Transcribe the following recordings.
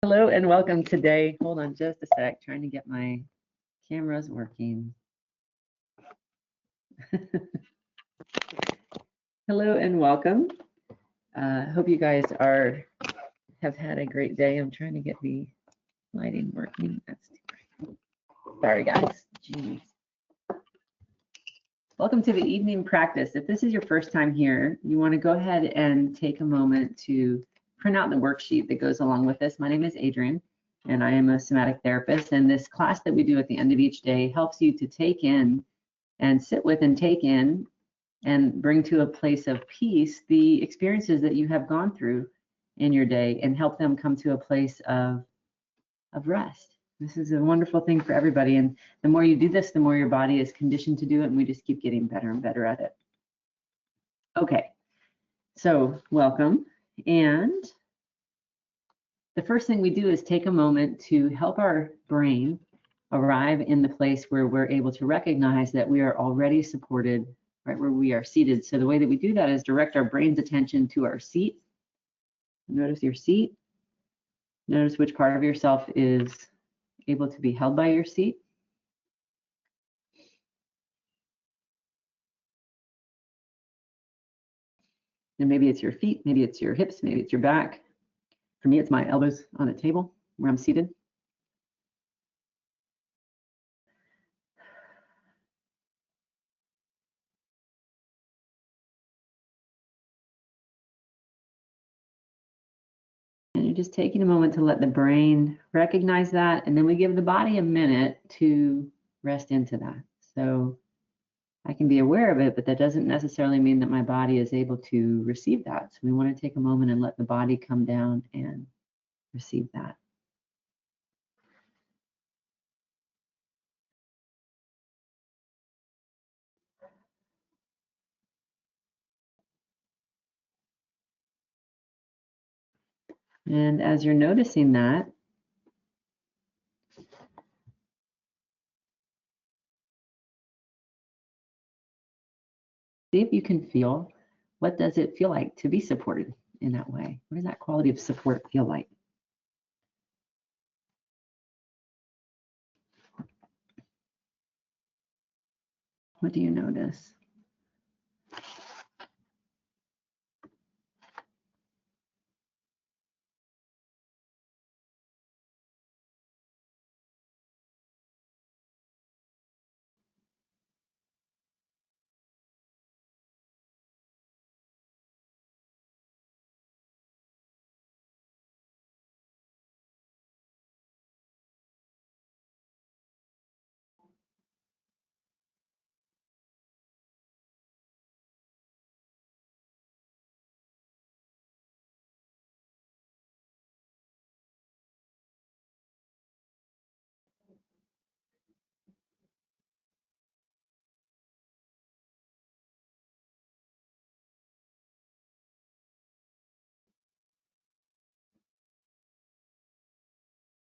Hello and welcome today. Hold on just a sec, trying to get my cameras working. Hello and welcome. Hope you guys have had a great day. I'm trying to get the lighting working. Sorry guys. Jeez. Welcome to the evening practice. If this is your first time here, you want to go ahead and take a moment to print out the worksheet that goes along with this. My name is Adrienne, and I am a somatic therapist. And this class that we do at the end of each day helps you to take in and sit with and take in and bring to a place of peace the experiences that you have gone through in your day and help them come to a place of rest. This is a wonderful thing for everybody. And the more you do this, the more your body is conditioned to do it. And we just keep getting better and better at it. Okay, so welcome. And the first thing we do is take a moment to help our brain arrive in the place where we're able to recognize that we are already supported right where we are seated. So the way that we do that is direct our brain's attention to our seat. Notice your seat. Notice which part of yourself is able to be held by your seat. And maybe it's your feet, maybe it's your hips, maybe it's your back. For me, it's my elbows on a table where I'm seated. And you're just taking a moment to let the brain recognize that, and then we give the body a minute to rest into that. So I can be aware of it, but that doesn't necessarily mean that my body is able to receive that. So we want to take a moment and let the body come down and receive that. And as you're noticing that, see if you can feel, what does it feel like to be supported in that way? What does that quality of support feel like? What do you notice?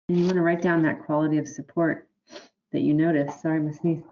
And you want to write down that quality of support that you notice. Sorry, my sneeze.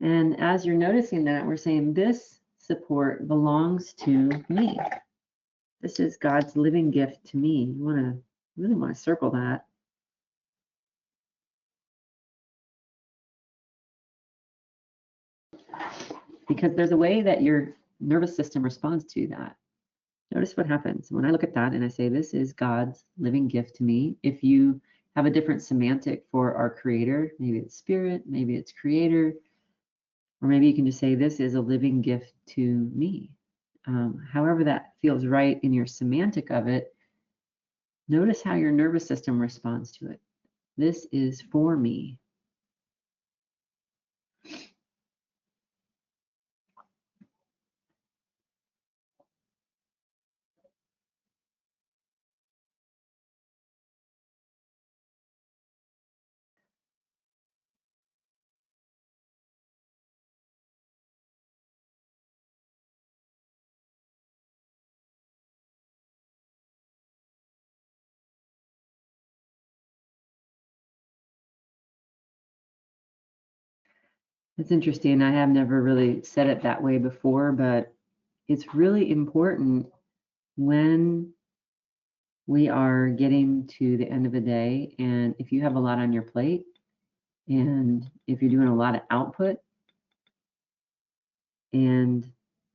And as you're noticing that, we're saying this support belongs to me. This is God's living gift to me. You really want to circle that. Because there's a way that your nervous system responds to that. Notice what happens when I look at that and I say, this is God's living gift to me. If you have a different semantic for our creator, maybe it's spirit, maybe it's creator, or maybe you can just say, this is a living gift to me. However that feels right in your semantic of it, notice how your nervous system responds to it. This is for me. It's interesting. I have never really said it that way before, but it's really important when we are getting to the end of the day, and if you have a lot on your plate, and if you're doing a lot of output, and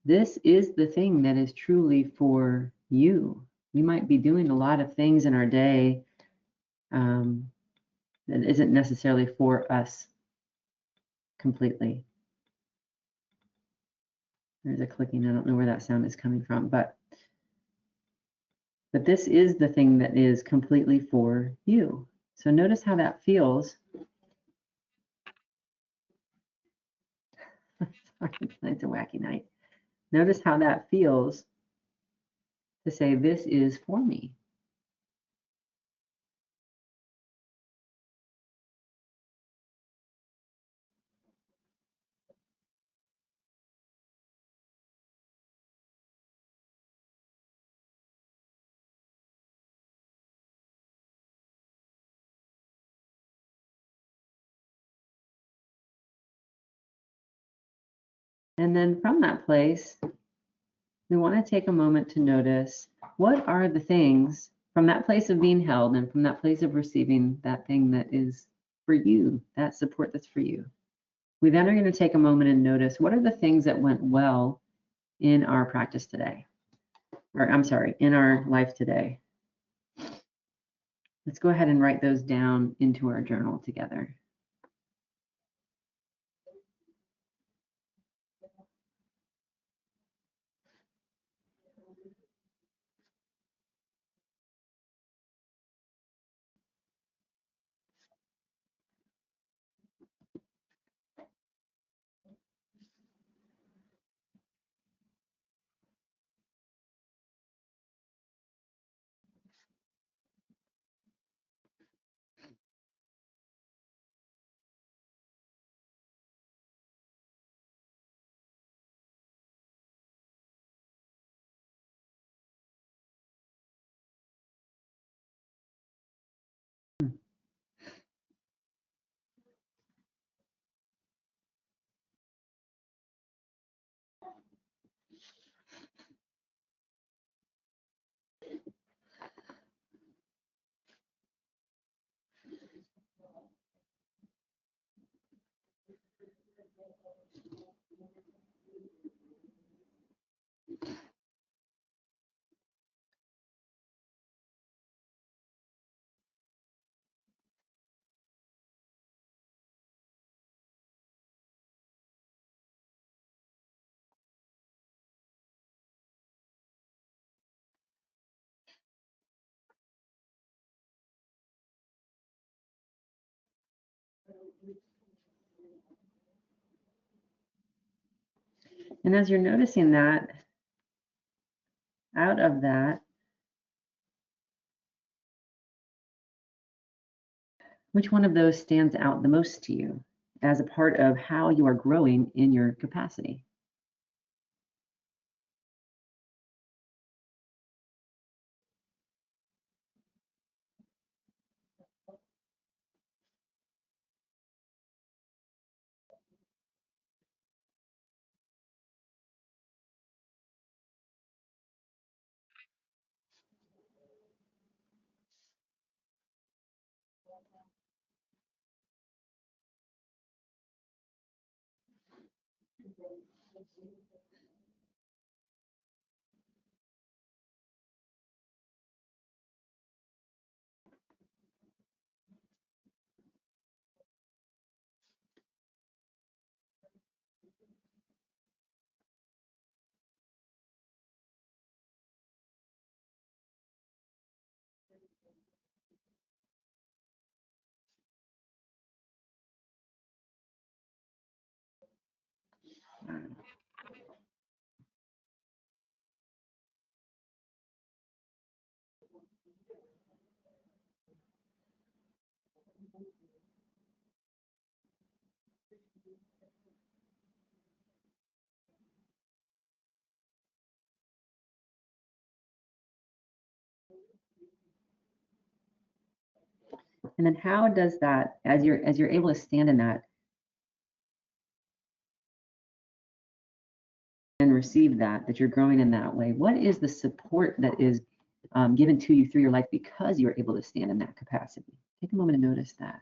this is the thing that is truly for you. We might be doing a lot of things in our day that isn't necessarily for us completely. There's a clicking. I don't know where that sound is coming from, but this is the thing that is completely for you. So notice how that feels. It's a wacky night. Notice how that feels to say, this is for me. And then from that place, we want to take a moment to notice, what are the things from that place of being held and from that place of receiving that thing that is for you, that support that's for you. We then are going to take a moment and notice, what are the things that went well in our practice today? Or I'm sorry, in our life today. Let's go ahead and write those down into our journal together. And as you're noticing that, out of that, which one of those stands out the most to you as a part of how you are growing in your capacity? And then how does that, as you're able to stand in that, and receive that you're growing in that way. What is the support that is given to you through your life because you're able to stand in that capacity? Take a moment to notice that.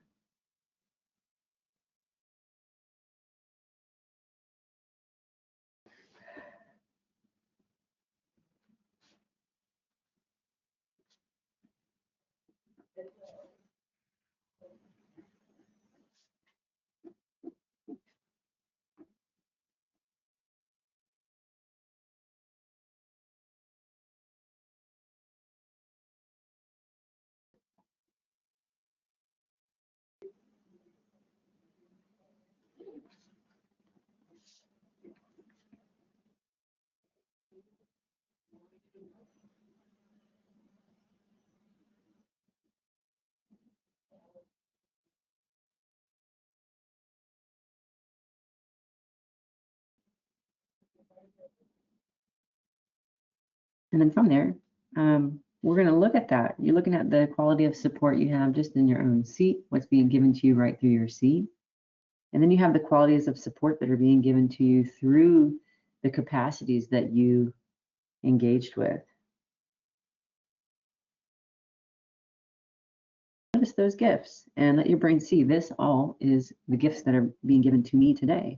And then from there, we're going to look at that. You're looking at the quality of support you have just in your own seat, what's being given to you right through your seat. And then you have the qualities of support that are being given to you through the capacities that you engaged with. Notice those gifts and let your brain see this all is the gifts that are being given to me today.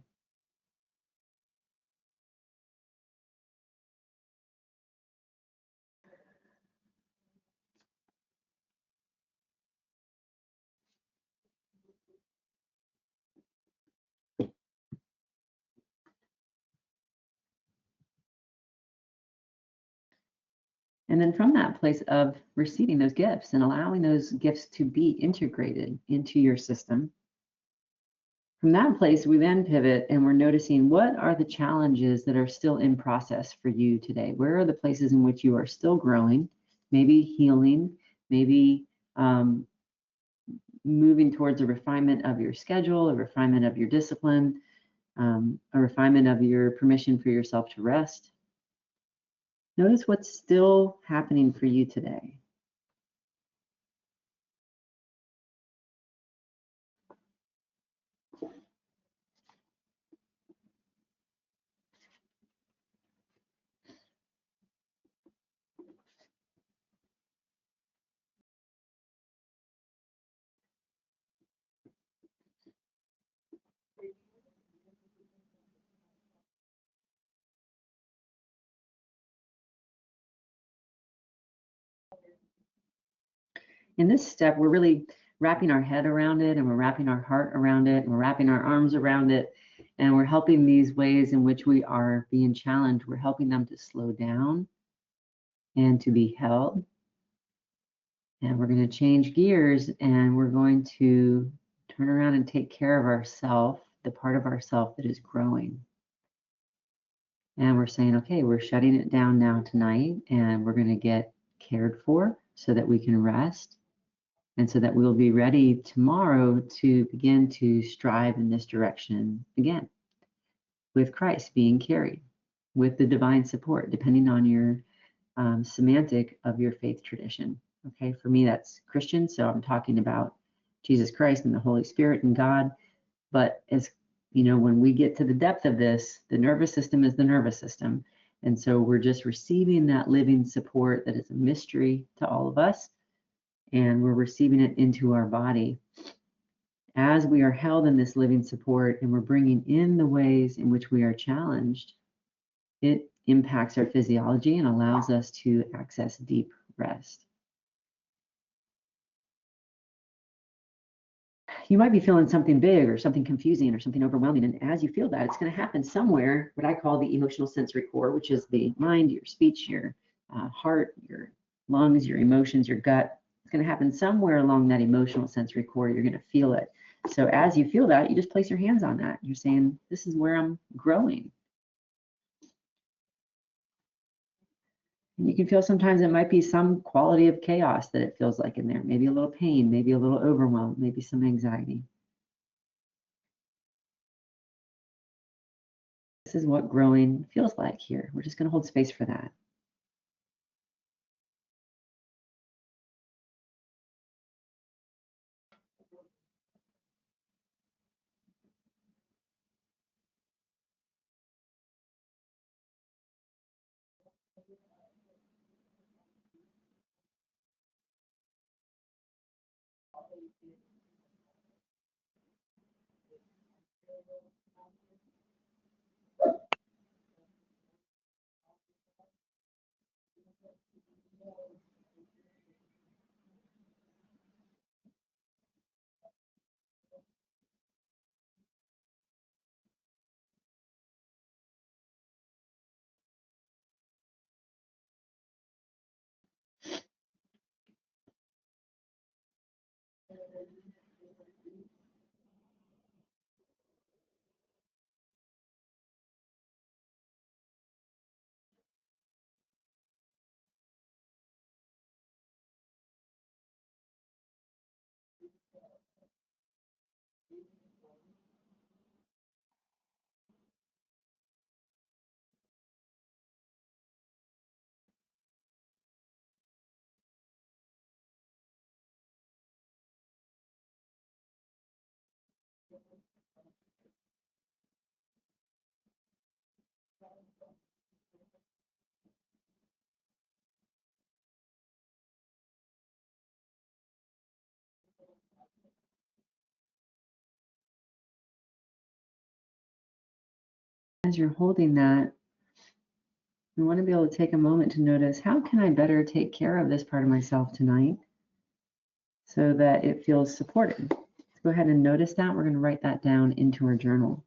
And then from that place of receiving those gifts and allowing those gifts to be integrated into your system, from that place, we then pivot and we're noticing what are the challenges that are still in process for you today? Where are the places in which you are still growing, maybe healing, maybe moving towards a refinement of your schedule, a refinement of your discipline, a refinement of your permission for yourself to rest. Notice what's still happening for you today. In this step, we're really wrapping our head around it and we're wrapping our heart around it and we're wrapping our arms around it. And we're helping these ways in which we are being challenged. We're helping them to slow down and to be held. And we're going to change gears and we're going to turn around and take care of ourself, the part of ourself that is growing. And we're saying, okay, we're shutting it down now tonight and we're going to get cared for so that we can rest. And so that we'll be ready tomorrow to begin to strive in this direction again, with Christ being carried, with the divine support, depending on your semantic of your faith tradition. Okay, for me, that's Christian. So I'm talking about Jesus Christ and the Holy Spirit and God. But as you know, when we get to the depth of this, the nervous system is the nervous system. And so we're just receiving that living support that is a mystery to all of us. And we're receiving it into our body. As we are held in this living support and we're bringing in the ways in which we are challenged, it impacts our physiology and allows us to access deep rest. You might be feeling something big or something confusing or something overwhelming. And as you feel that, it's going to happen somewhere, what I call the emotional sensory core, which is the mind, your speech, your heart, your lungs, your emotions, your gut. It's going to happen somewhere along that emotional sensory core. You're going to feel it. So as you feel that, you just place your hands on that. You're saying, this is where I'm growing. And you can feel sometimes it might be some quality of chaos that it feels like in there. Maybe a little pain, maybe a little overwhelm, maybe some anxiety. This is what growing feels like here. We're just going to hold space for that. As you're holding that, you want to be able to take a moment to notice, how can I better take care of this part of myself tonight so that it feels supported? Let's go ahead and notice that. We're going to write that down into our journal.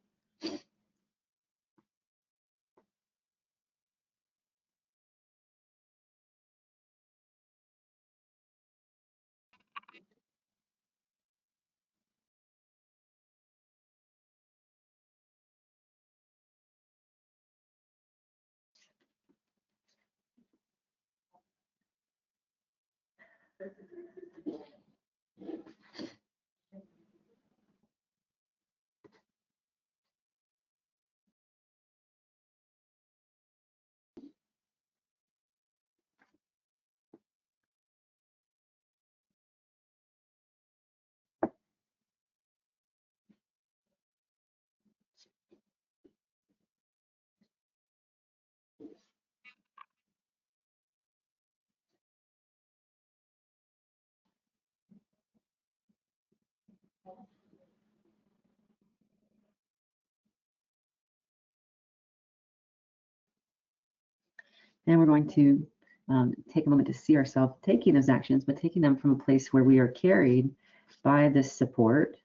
And we're going to take a moment to see ourselves taking those actions, but taking them from a place where we are carried by the support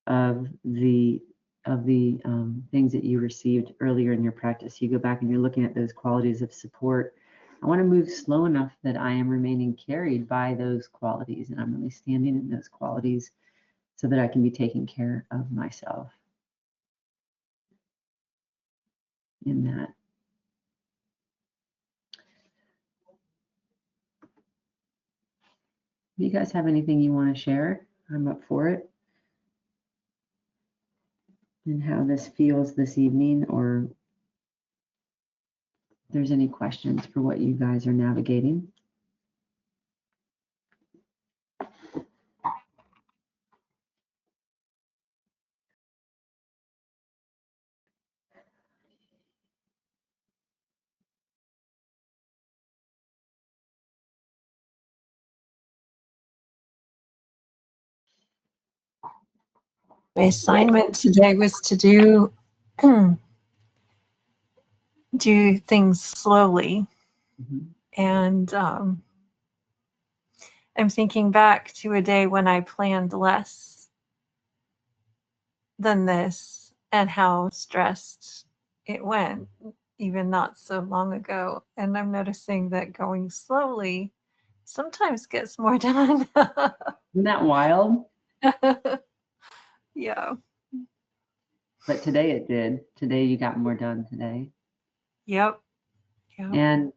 of the things that you received earlier in your practice. You go back and you're looking at those qualities of support. I want to move slow enough that I am remaining carried by those qualities, and I'm really standing in those qualities so that I can be taking care of myself in that. Do you guys have anything you want to share? I'm up for it. And how this feels this evening, or if there's any questions for what you guys are navigating. My assignment today was to do things slowly. Mm-hmm. And I'm thinking back to a day when I planned less than this and how stressed it went, even not so long ago. And I'm noticing that going slowly sometimes gets more done. Isn't that wild? Yeah. But today it did. Today you got more done today. Yep. And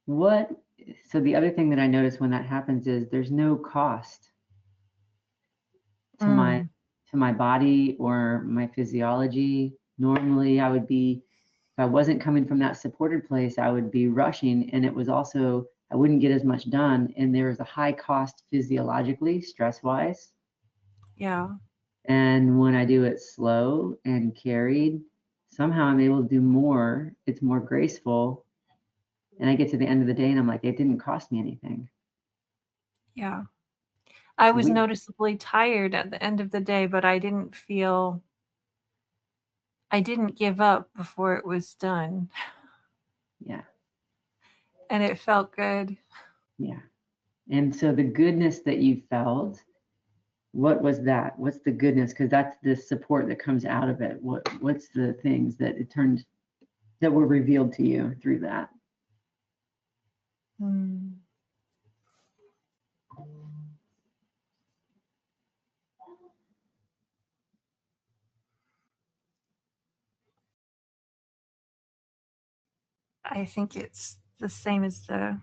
so the other thing that I notice when that happens is there's no cost to my body or my physiology. Normally I would be, if I wasn't coming from that supported place, I would be rushing, and it was also, I wouldn't get as much done, and there was a high cost physiologically, stress-wise. Yeah. And when I do it slow and carried, somehow I'm able to do more. It's more graceful. And I get to the end of the day and I'm like, it didn't cost me anything. Yeah. I was noticeably tired at the end of the day, but I didn't feel I didn't give up before it was done. Yeah. And it felt good. Yeah. And so the goodness that you felt, what was that? What's the goodness? Because that's the support that comes out of it. What's the things that it turned that were revealed to you through that? I think it's the same as the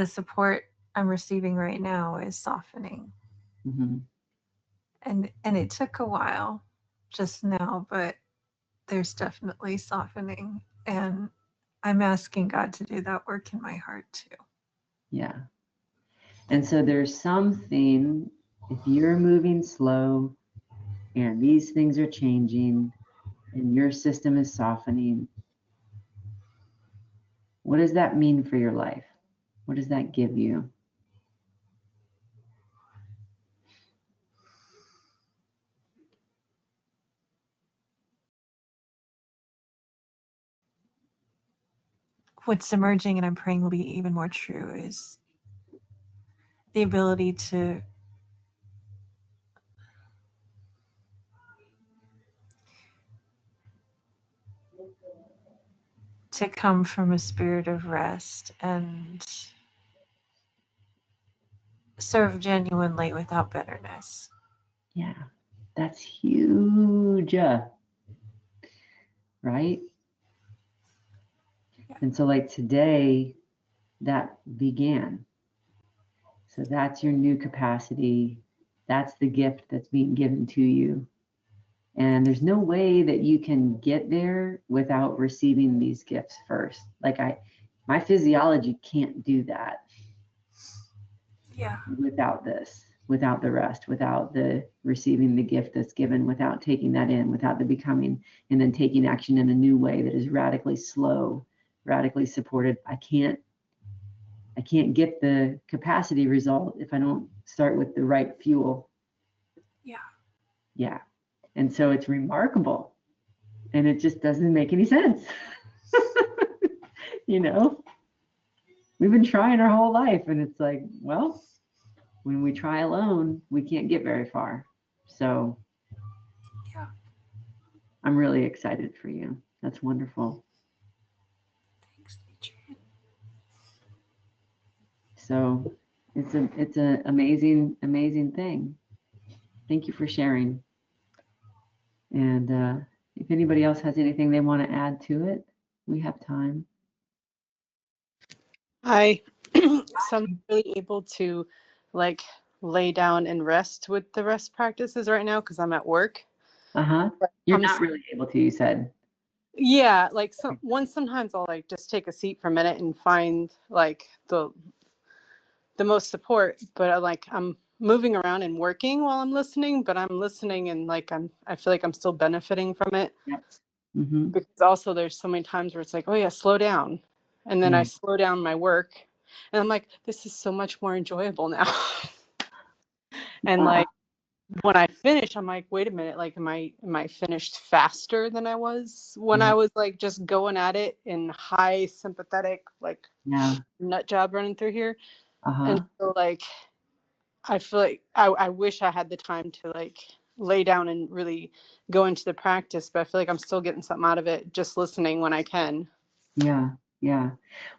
support I'm receiving right now is softening. Mm-hmm. And it took a while just now, but there's definitely softening. And I'm asking God to do that work in my heart too. Yeah. And so there's something, if you're moving slow and these things are changing and your system is softening, what does that mean for your life? What does that give you? What's emerging, and I'm praying will be even more true, is the ability to come from a spirit of rest and serve genuinely without bitterness. Yeah, that's huge, right? Yeah. And so like today, that began. So that's your new capacity. That's the gift that's being given to you. And there's no way that you can get there without receiving these gifts first. Like my physiology can't do that. Yeah. Without this, without the rest, without the receiving the gift that's given, without taking that in, without the becoming, and then taking action in a new way that is radically slow, radically supported. I can't get the capacity result if I don't start with the right fuel. Yeah. Yeah. And so it's remarkable. And it just doesn't make any sense. You know, we've been trying our whole life, and it's like, well, when we try alone, we can't get very far. So Yeah. I'm really excited for you. That's wonderful. Thanks, Adrian. So it's an amazing thing. Thank you for sharing. And if anybody else has anything they want to add to it, we have time. So I'm really able to like lay down and rest with the rest practices right now because I'm at work. You're not really able to, you said. Yeah, like sometimes I'll like just take a seat for a minute and find like the most support, but I'm moving around and working while I'm listening, but I'm listening and like I feel like I'm still benefiting from it. Yep. Mm-hmm. Because also there's so many times where it's like, oh yeah, slow down. And then I slow down my work and I'm like, this is so much more enjoyable now. And like when I finish, I'm like, wait a minute, like am I finished faster than I was when I was like just going at it in high sympathetic, like nut job running through here. And so like I feel like I wish I had the time to like lay down and really go into the practice, but I feel like I'm still getting something out of it just listening when I can. Yeah.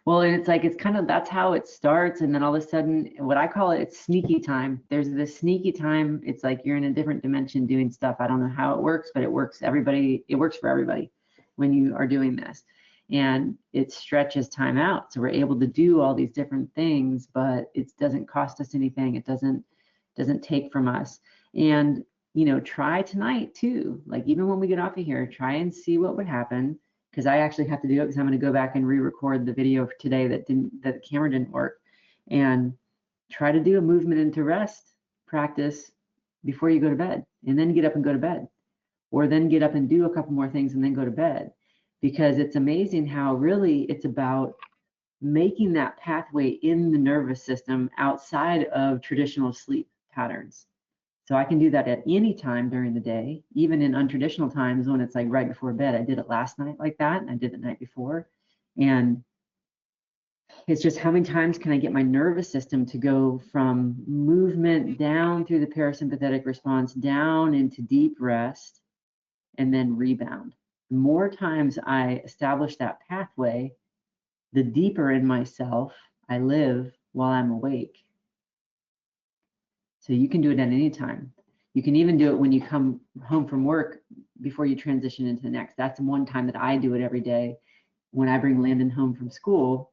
Well, and it's like, it's kind of, that's how it starts. And then all of a sudden, what I call it, it's sneaky time. There's this sneaky time. It's like you're in a different dimension doing stuff. I don't know how it works, but it works. It works for everybody when you are doing this. And it stretches time out. So we're able to do all these different things, but it doesn't cost us anything. It doesn't take from us. And, you know, try tonight too. Like even when we get off of here, try and see what would happen. Because I actually have to do it because I'm going to go back and re-record the video for today that the camera didn't work, and try to do a movement into rest practice before you go to bed, and then get up and go to bed, or then get up and do a couple more things and then go to bed. Because it's amazing how really it's about making that pathway in the nervous system outside of traditional sleep patterns. So I can do that at any time during the day, even in untraditional times when it's like right before bed. I did it last night like that, and I did it the night before. And it's just how many times can I get my nervous system to go from movement down through the parasympathetic response, down into deep rest, and then rebound. The more times I establish that pathway, the deeper in myself I live while I'm awake. So you can do it at any time. You can even do it when you come home from work before you transition into the next. That's one time that I do it every day. When I bring Landon home from school,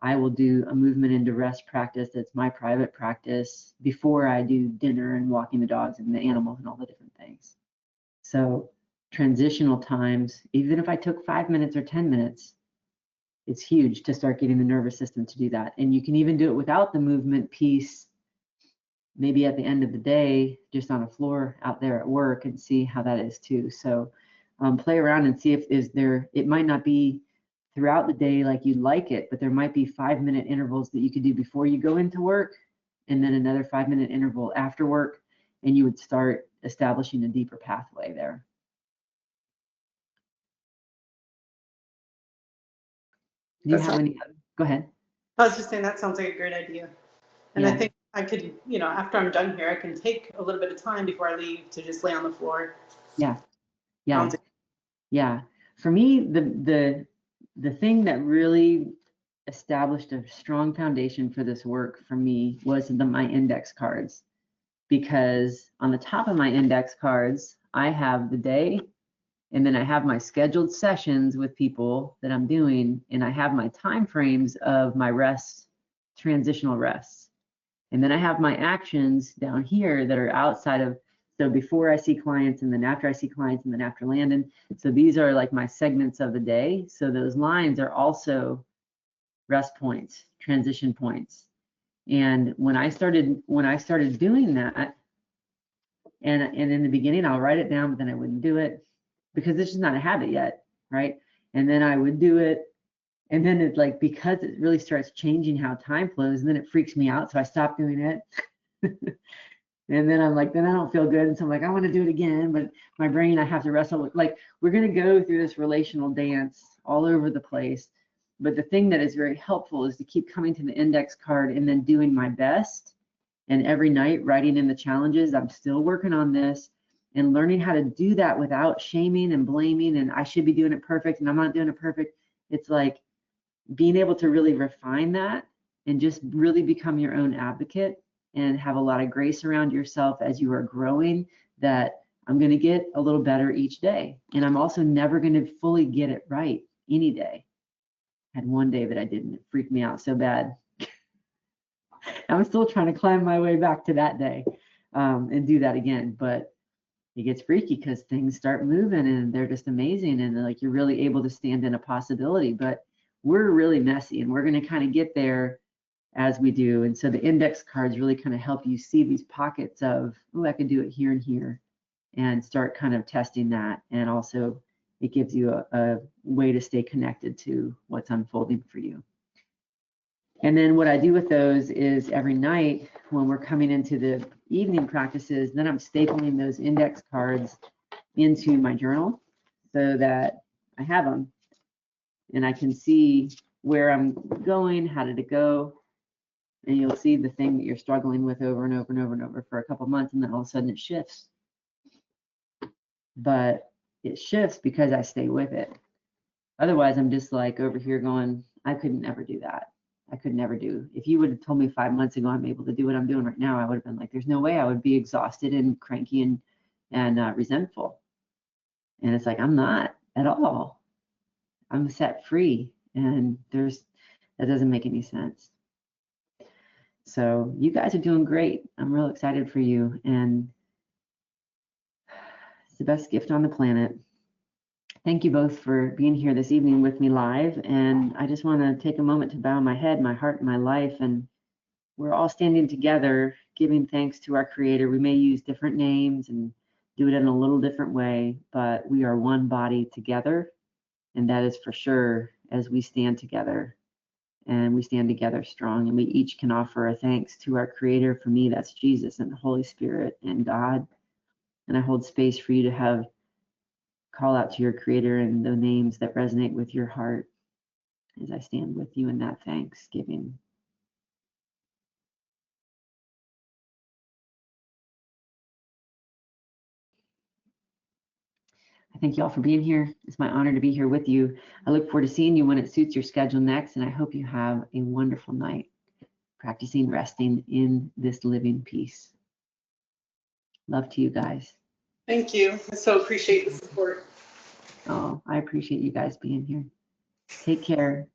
I will do a movement into rest practice. That's my private practice before I do dinner and walking the dogs and the animals and all the different things. So transitional times, even if I took 5 minutes or 10 minutes, it's huge to start getting the nervous system to do that. And you can even do it without the movement piece, maybe at the end of the day, just on a floor out there at work, and see how that is too. So play around and see if it might not be throughout the day like you'd like it, but there might be 5-minute intervals that you could do before you go into work, and then another 5-minute interval after work, and you would start establishing a deeper pathway there. Do you have any? Go ahead. I was just saying that sounds like a great idea. And Yeah. I think I could, after I'm done here, I can take a little bit of time before I leave to just lay on the floor. Yeah. Yeah. Yeah. For me, the thing that really established a strong foundation for this work for me was my index cards, because on the top of my index cards, I have the day, and then I have my scheduled sessions with people that I'm doing, and I have my time frames of my rest, transitional rests. And then I have my actions down here that are outside of, so before I see clients, and then after I see clients, and then after Landon. So these are like my segments of the day. So those lines are also rest points, transition points. And when I started doing that, and in the beginning I'll write it down, but then I wouldn't do it because it's just not a habit yet, right? And then I would do it, and then it's like, because it really starts changing how time flows, and then it freaks me out, so I stop doing it. And then I'm like, then I don't feel good, and so I'm like, I want to do it again, but my brain, I have to wrestle with, like, we're going to go through this relational dance all over the place. But the thing that is very helpful is to keep coming to the index card and then doing my best, and every night writing in the challenges, I'm still working on this, and learning how to do that without shaming and blaming, and I should be doing it perfect and I'm not doing it perfect. It's like being able to really refine that and just really become your own advocate and have a lot of grace around yourself as you are growing, that I'm going to get a little better each day. And I'm also never going to fully get it right any day. I had one day that I didn't. It freaked me out so bad. I'm still trying to climb my way back to that day and do that again. But it gets freaky because things start moving and they're just amazing. And like, you're really able to stand in a possibility. But we're really messy, and we're going to kind of get there as we do. And so the index cards really kind of help you see these pockets of, oh, I could do it here and here, and start kind of testing that. And also it gives you a way to stay connected to what's unfolding for you. And then what I do with those is every night when we're coming into the evening practices, then I'm stapling those index cards into my journal so that I have them and I can see where I'm going, how did it go. And you'll see the thing that you're struggling with over and over and over and over for a couple months, and then all of a sudden it shifts. But it shifts because I stay with it. Otherwise, I'm just like over here going, I could never do that. I could never do. If you would have told me 5 months ago I'm able to do what I'm doing right now, I would have been like, there's no way. I would be exhausted and cranky and resentful. And it's like, I'm not at all. I'm set free, and that doesn't make any sense. So you guys are doing great. I'm real excited for you, and it's the best gift on the planet. Thank you both for being here this evening with me live. And I just want to take a moment to bow my head, my heart, and my life. And we're all standing together, giving thanks to our Creator. We may use different names and do it in a little different way, but we are one body together. And that is for sure as we stand together and we stand together strong, and we each can offer a thanks to our Creator. For me, that's Jesus and the Holy Spirit and God. And I hold space for you to have call out to your Creator and the names that resonate with your heart as I stand with you in that thanksgiving. I thank you all for being here. It's my honor to be here with you. I look forward to seeing you when it suits your schedule next, and I hope you have a wonderful night practicing resting in this living peace. Love to you guys. Thank you. I so appreciate the support. Oh, I appreciate you guys being here. Take care.